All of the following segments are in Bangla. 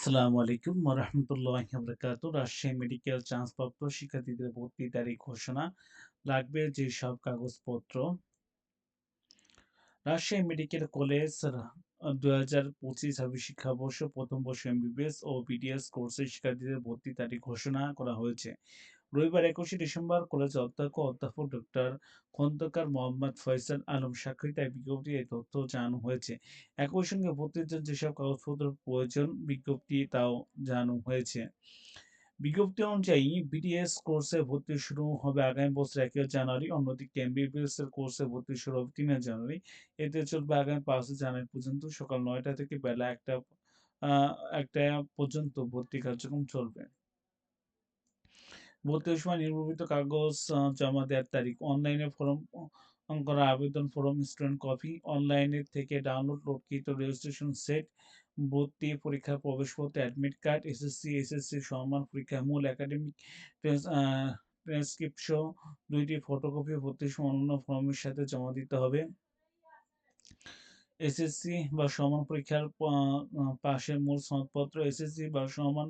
আসসালামু আলাইকুম ওয়া রাহমাতুল্লাহি ওয়া বারাকাতুহু। রাজশাহী মেডিকেল চান্সপ্রাপ্ত শিক্ষার্থীদের ভর্তি তারিখ ঘোষণা। লাগবে যেসব কাগজপত্র। রাজশাহী মেডিকেল কলেজ ২০২৫-২৬ শিক্ষাবর্ষ প্রথম বর্ষ এমবিবিএস ও বিডিএস কোর্সের শিক্ষার্থীদের ভর্তি তারিখ ঘোষণা করা হয়েছে। রবিবার ২১শে ডিসেম্বর কলেজের অধ্যক্ষ অধ্যাপক ডক্টর খন্দকার মোহাম্মদ ফয়সাল আলম স্বাক্ষরিত এক বিজ্ঞপ্তিতে এই তথ্য জানানো হয়েছে। একই সঙ্গে ভর্তির জন্য যেসব কাগজপত্র প্রয়োজন তাও জানানো হয়েছে। বিজ্ঞপ্তি অনুযায়ী বিডিএস কোর্সে ভর্তি শুরু হবে আগামী বছর ১ জানুয়ারি, অন্যদিকে এমবিবিএস এর কোর্সে ভর্তি শুরু হবে ৩ জানুয়ারি। এতে চলবে আগামী ৫ জানুয়ারি পর্যন্ত সকাল ৯টা থেকে বেলা ১টা পর্যন্ত ভর্তি কার্যক্রম চলবে। ভর্তির সময় নিম্নলিখিত কাগজ জমা দেওয়ার তারিখ: অনলাইনে ফরম করা আবেদন ফরম, স্টুডেন্ট কপি, অনলাইনে থেকে লোডকৃত রেজিস্ট্রেশন সেট, ভর্তি পরীক্ষার প্রবেশপত্র, অ্যাডমিট কার্ড, এসএসসি সমমান পরীক্ষার মূল একাডেমিক ট্রান্সক্রিপ্ট সহ ২ টি ফটোকপি ভর্তির সময় অন্যান্য ফর্মের সাথে জমা দিতে হবে। এসএসসি বা সমান পরীক্ষার পাশের মূল সনদপত্র, এসএসসি বা সমান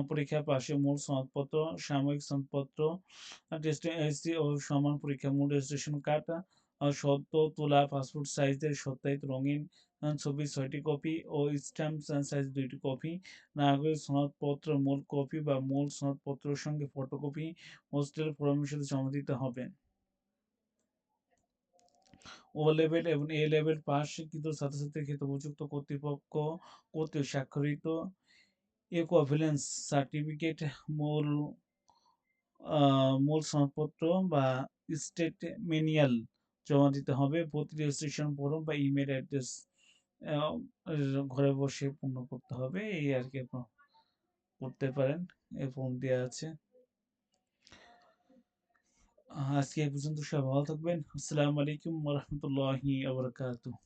পরীক্ষার পাশের মূল সনদপত্র, সাময়িক সনদপত্র, টেস্ট এসএসসি ও সমান পরীক্ষার মূল রেজিস্ট্রেশন কার্ড, সদ্য তোলা পাসপোর্ট সাইজের সত্যায়িত রঙিন ছবির ৬টি কপি ও স্ট্যাম্প সাইজ ২ টি কপি, নাগরিক সনদপত্র মূল কপি বা মূল সনদপত্রের সঙ্গে ফটোকপি হোস্টেল ফরমের সাথে জমা দিতে হবে। ও লেভেল এবং এ লেভেল পাস শিক্ষিত ছাত্রছাত্রীর ক্ষেত্রে উপযুক্ত কর্তৃপক্ষ কর্তৃক স্বাক্ষরিত ইকুইভ্যালেন্স সার্টিফিকেট, মূল মূল সনদপত্র বা স্টেটমেনিয়াল জমা দিতে হবে। ভর্তি রেজিস্ট্রেশন ফরম বা ইমেইল অ্যাড্রেস আ ঘরে বসে পূর্ণ করতে হবে। এই আরকি আপনারা করতে পারেন। এই ফর্ম দেয়া আছে। আজকে এই পর্যন্ত। সবাই ভালো থাকবেন। আসসালামু আলাইকুম ওয়া রাহমাতুল্লাহি ওয়া বারাকাতুহু।